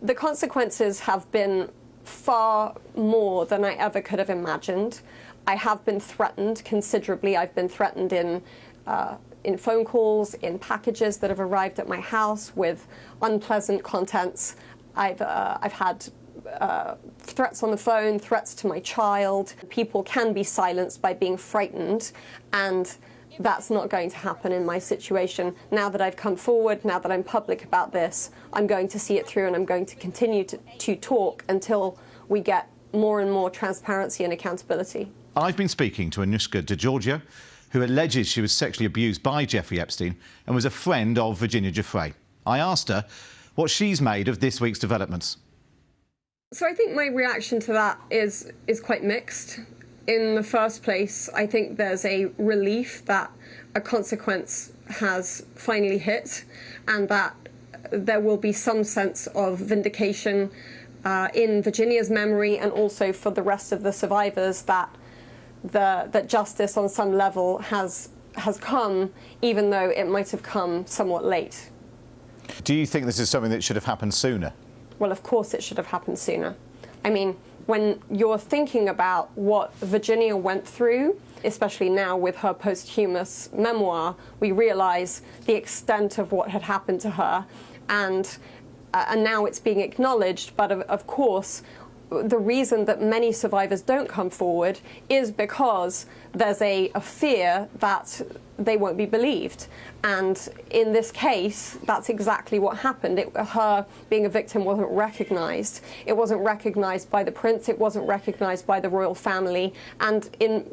The consequences have been far more than I ever could have imagined. I have been threatened considerably. I've been threatened in phone calls, in packages that have arrived at my house with unpleasant contents. I've had threats on the phone, threats to my child. People can be silenced by being frightened, and that's not going to happen in my situation. Now that I've come forward, now that I'm public about this, I'm going to see it through, and I'm going to continue to talk until we get more and more transparency and accountability. I've been speaking to Anouska De Georgiou, who alleges she was sexually abused by Jeffrey Epstein and was a friend of Virginia Giuffre. I asked her what she's made of this week's developments. So I think my reaction to that is quite mixed. In the first place, I think there's a relief that a consequence has finally hit, and that there will be some sense of vindication in Virginia's memory, and also for the rest of the survivors, that justice on some level has come, even though it might have come somewhat late. Do you think this is something that should have happened sooner? Well, of course it should have happened sooner. I mean, when you're thinking about what Virginia went through, especially now with her posthumous memoir, we realise the extent of what had happened to her, and now it's being acknowledged. But of course, the reason that many survivors don't come forward is because there's a fear that they won't be believed. And in this case, that's exactly what happened. Her being a victim wasn't recognised. It wasn't recognised by the prince. It wasn't recognised by the royal family. And in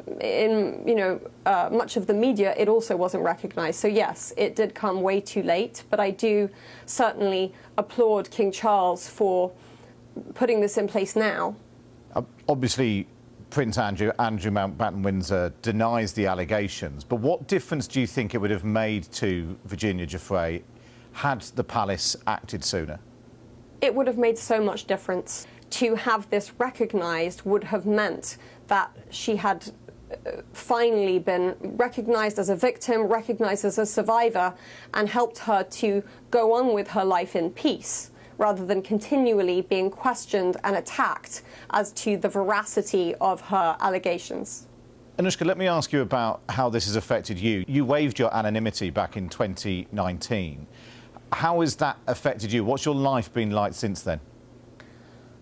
much of the media, it also wasn't recognised. So yes, it did come way too late. But I do certainly applaud King Charles for putting this in place now. Obviously, Prince Andrew Mountbatten Windsor denies the allegations, but what difference do you think it would have made to Virginia Giuffre had the palace acted sooner? It would have made so much difference. To have this recognised would have meant that she had finally been recognised as a victim, recognised as a survivor, and helped her to go on with her life in peace, rather than continually being questioned and attacked as to the veracity of her allegations. Anouska, let me ask you about how this has affected you. You waived your anonymity back in 2019. How has that affected you? What's your life been like since then?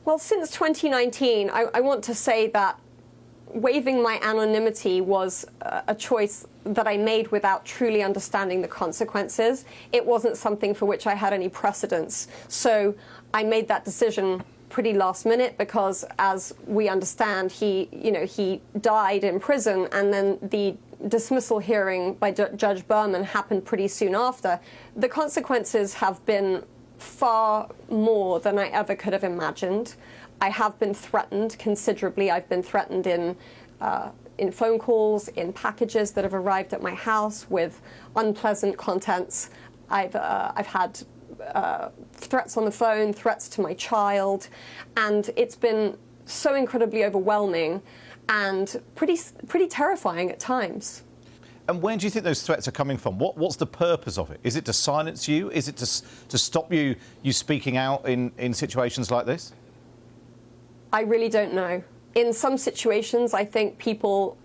Well, since 2019, I want to say that waiving my anonymity was a choice that I made without truly understanding the consequences. It wasn't something for which I had any precedence. So I made that decision pretty last minute because, as we understand, he died in prison, and then the dismissal hearing by Judge Berman happened pretty soon after. The consequences have been far more than I ever could have imagined. I have been threatened considerably. I've been threatened in phone calls, in packages that have arrived at my house with unpleasant contents. I've had threats on the phone, threats to my child, and it's been so incredibly overwhelming and pretty terrifying at times. And where do you think those threats are coming from? What's the purpose of it? Is it to silence you? Is it to stop you speaking out in situations like this? I really don't know. In some situations, I think people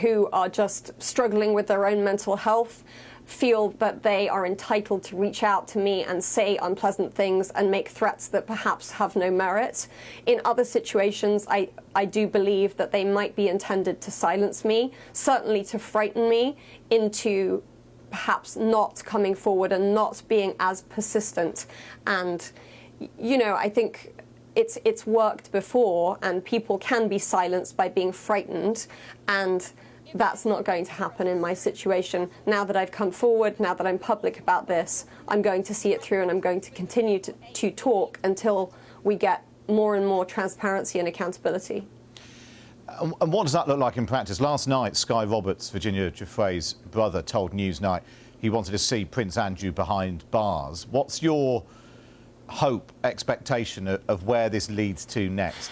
who are just struggling with their own mental health feel that they are entitled to reach out to me and say unpleasant things and make threats that perhaps have no merit. In other situations, I do believe that they might be intended to silence me, certainly to frighten me into perhaps not coming forward and not being as persistent. And, I think it's worked before, and people can be silenced by being frightened, and that's not going to happen in my situation. Now that I've come forward, now that I'm public about this, I'm going to see it through, and I'm going to continue to talk until we get more and more transparency and accountability. And what does that look like in practice? Last night, Sky Roberts, Virginia Giuffre's brother, told Newsnight he wanted to see Prince Andrew behind bars. What's your hope, expectation of where this leads to next?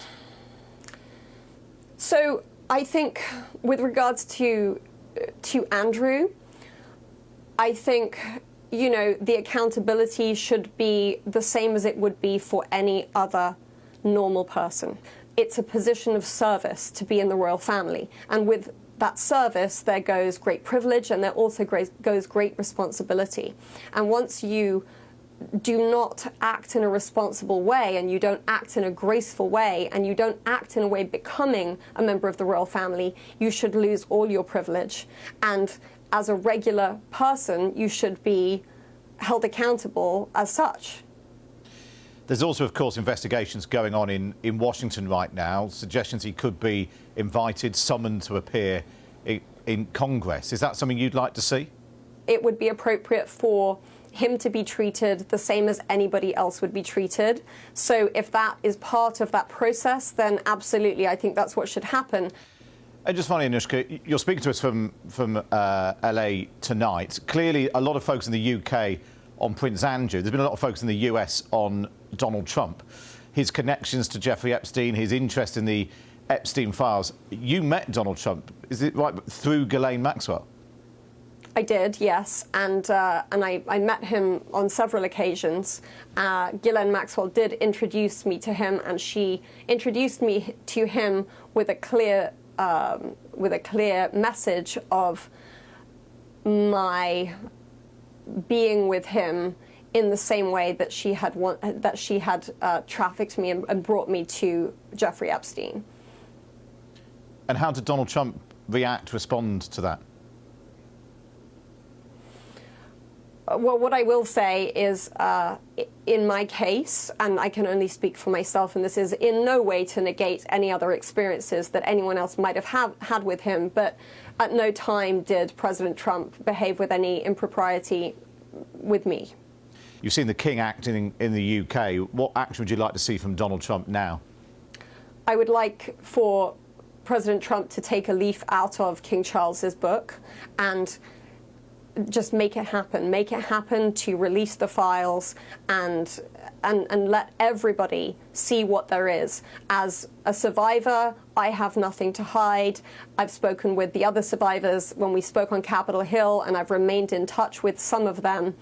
So I think with regards to Andrew, I think you know, the accountability should be the same as it would be for any other normal person. It's a position of service to be in the royal family, and with that service there goes great privilege, and there also goes great responsibility. And once you do not act in a responsible way, and you don't act in a graceful way, and you don't act in a way becoming a member of the royal family, you should lose all your privilege. And as a regular person, you should be held accountable as such. There's also, of course, investigations going on in Washington right now, suggestions he could be invited, summoned to appear in Congress. Is that something you'd like to see? It would be appropriate for him to be treated the same as anybody else would be treated. So if that is part of that process, then absolutely, I think that's what should happen. And just finally, Anouska, you're speaking to us from LA tonight. Clearly, a lot of folks in the UK on Prince Andrew. There's been a lot of folks in the US on Donald Trump. His connections to Jeffrey Epstein, his interest in the Epstein files. You met Donald Trump, is it right, through Ghislaine Maxwell? I did, yes, and I met him on several occasions. Ghislaine Maxwell did introduce me to him, and she introduced me to him with a clear message of my being with him in the same way that she had trafficked me and brought me to Jeffrey Epstein. And how did Donald Trump respond to that? Well, what I will say is, in my case, and I can only speak for myself, and this is in no way to negate any other experiences that anyone else might have had with him, but at no time did President Trump behave with any impropriety with me. You've seen the King acting in the UK. What action would you like to see from Donald Trump now? I would like for President Trump to take a leaf out of King Charles's book and just make it happen to release the files and let everybody see what there is. As a survivor, I have nothing to hide. I've spoken with the other survivors when we spoke on Capitol Hill, and I've remained in touch with some of them.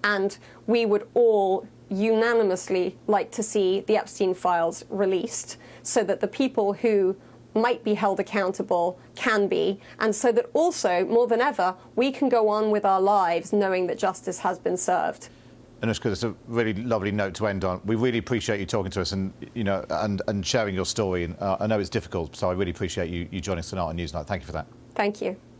And we would all unanimously like to see the Epstein files released so that the people who might be held accountable can be, and so that also, more than ever, we can go on with our lives knowing that justice has been served. Anouska, that's a really lovely note to end on. We really appreciate you talking to us and, you know, and sharing your story. And I know it's difficult, so I really appreciate you joining us tonight on Newsnight. Thank you for that. Thank you.